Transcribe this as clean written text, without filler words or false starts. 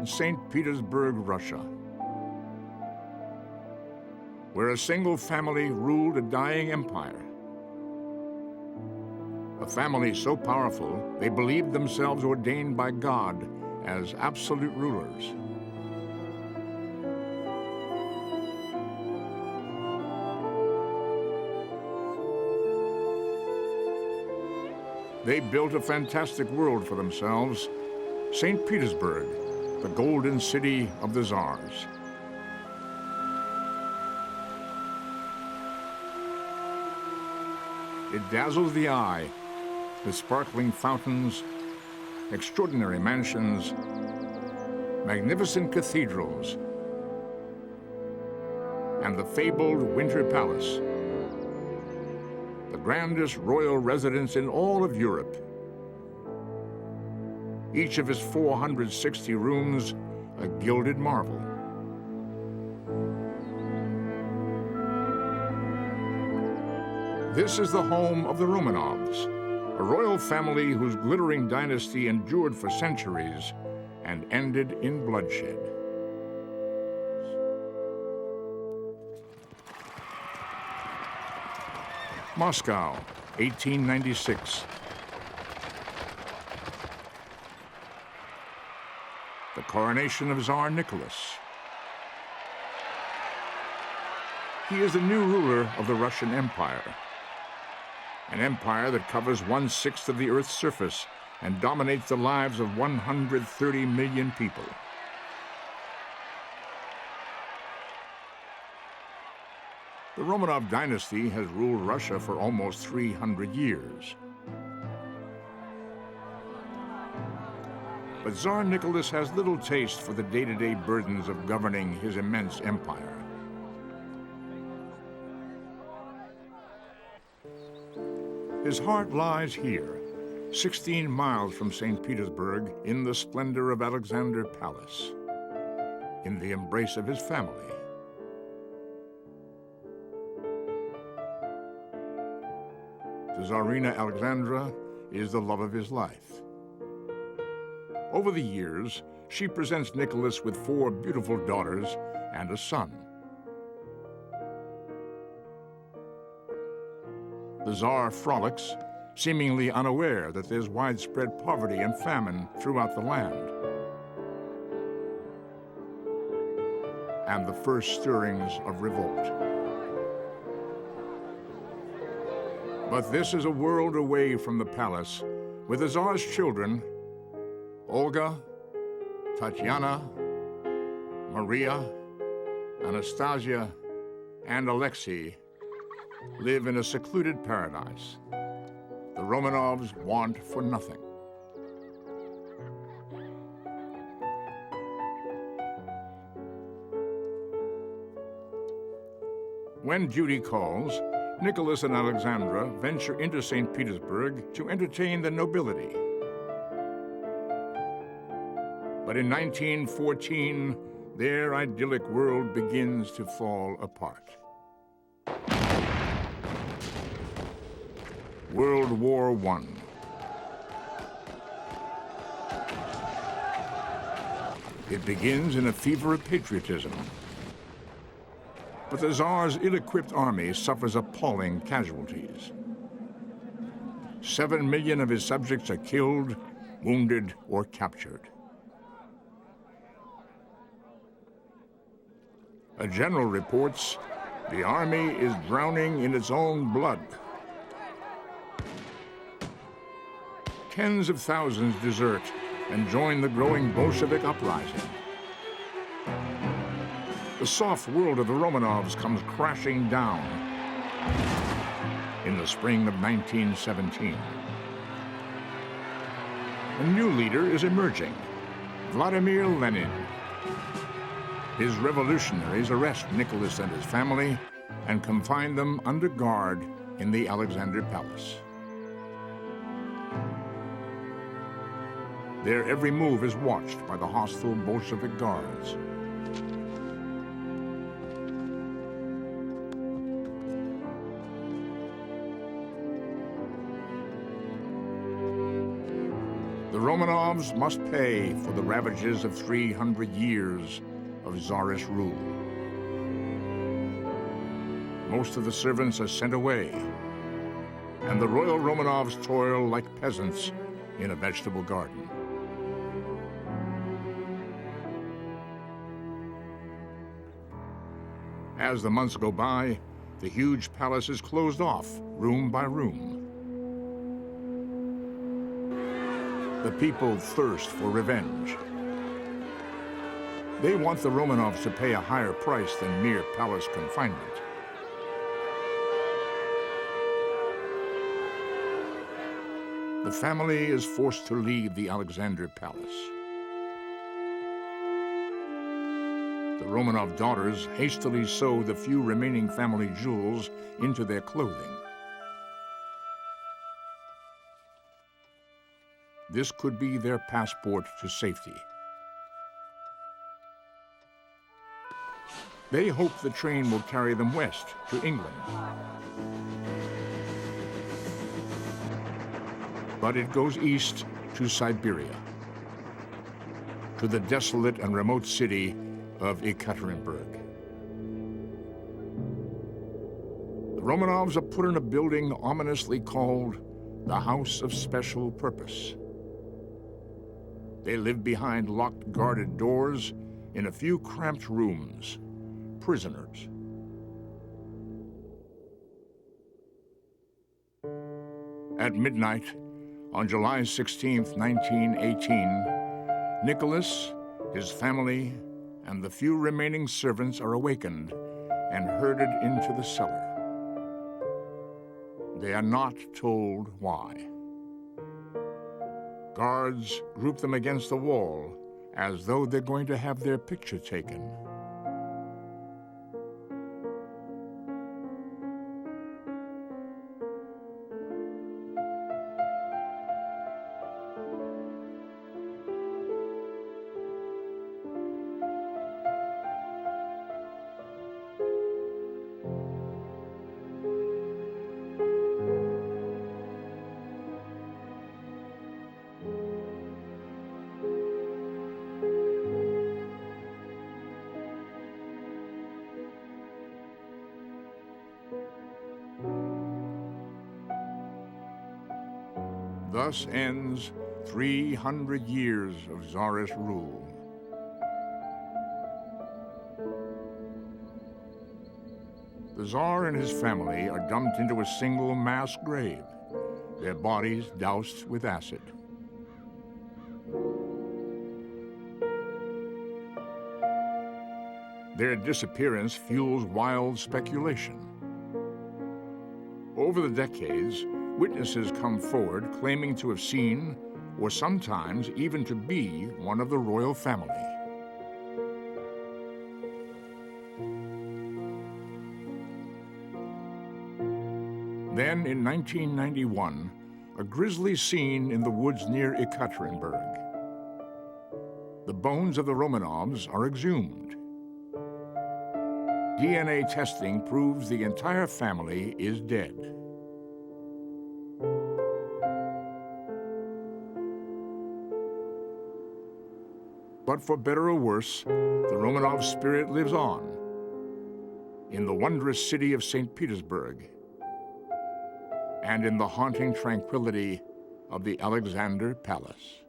in St. Petersburg, Russia, where a single family ruled a dying empire. A family so powerful, they believed themselves ordained by God as absolute rulers. They built a fantastic world for themselves, St. Petersburg, the golden city of the Tsars. It dazzles the eye with sparkling fountains, extraordinary mansions, magnificent cathedrals, and the fabled Winter Palace, the grandest royal residence in all of Europe. Each of its 460 rooms a gilded marvel. This is the home of the Romanovs, a royal family whose glittering dynasty endured for centuries and ended in bloodshed. Moscow, 1896. The coronation of Tsar Nicholas. He is the new ruler of the Russian Empire, an empire that covers 1/6 of the Earth's surface and dominates the lives of 130 million people. The Romanov Dynasty has ruled Russia for almost 300 years. But Tsar Nicholas has little taste for the day-to-day burdens of governing his immense empire. His heart lies here, 16 miles from St. Petersburg, in the splendor of Alexander Palace, in the embrace of his family. The Tsarina Alexandra is the love of his life. Over the years, she presents Nicholas with 4 beautiful daughters and a son. The Tsar frolics, seemingly unaware that there's widespread poverty and famine throughout the land. And the first stirrings of revolt. But this is a world away from the palace, with the Tsar's children, Olga, Tatiana, Maria, Anastasia, and Alexei, live in a secluded paradise. The Romanovs want for nothing. When duty calls, Nicholas and Alexandra venture into St. Petersburg to entertain the nobility. But in 1914, their idyllic world begins to fall apart. World War I. It begins in a fever of patriotism. But the Tsar's ill-equipped army suffers appalling casualties. 7 million of his subjects are killed, wounded, or captured. A general reports the army is drowning in its own blood. Tens of thousands desert and join the growing Bolshevik uprising. The soft world of the Romanovs comes crashing down in the spring of 1917. A new leader is emerging, Vladimir Lenin. His revolutionaries arrest Nicholas and his family and confine them under guard in the Alexander Palace. Their every move is watched by the hostile Bolshevik guards. The Romanovs must pay for the ravages of 300 years of Tsarist rule. Most of the servants are sent away, and the royal Romanovs toil like peasants in a vegetable garden. As the months go by, the huge palace is closed off, room by room. The people thirst for revenge. They want the Romanovs to pay a higher price than mere palace confinement. The family is forced to leave the Alexander Palace. The Romanov daughters hastily sew the few remaining family jewels into their clothing. This could be their passport to safety. They hope the train will carry them west to England. But it goes east to Siberia, to the desolate and remote city of Ekaterinburg. The Romanovs are put in a building ominously called the House of Special Purpose. They live behind locked, guarded doors in a few cramped rooms, prisoners. At midnight, on July 16, 1918, Nicholas, his family, and the few remaining servants are awakened and herded into the cellar. They are not told why. Guards group them against the wall as though they're going to have their picture taken. Thus ends 300 years of Tsarist rule. The Tsar and his family are dumped into a single mass grave, their bodies doused with acid. Their disappearance fuels wild speculation. Over the decades, witnesses come forward claiming to have seen, or sometimes even to be, one of the royal family. Then, in 1991, a grisly scene in the woods near Ekaterinburg. The bones of the Romanovs are exhumed. DNA testing proves the entire family is dead. But for better or worse, the Romanov spirit lives on in the wondrous city of St. Petersburg and in the haunting tranquility of the Alexander Palace.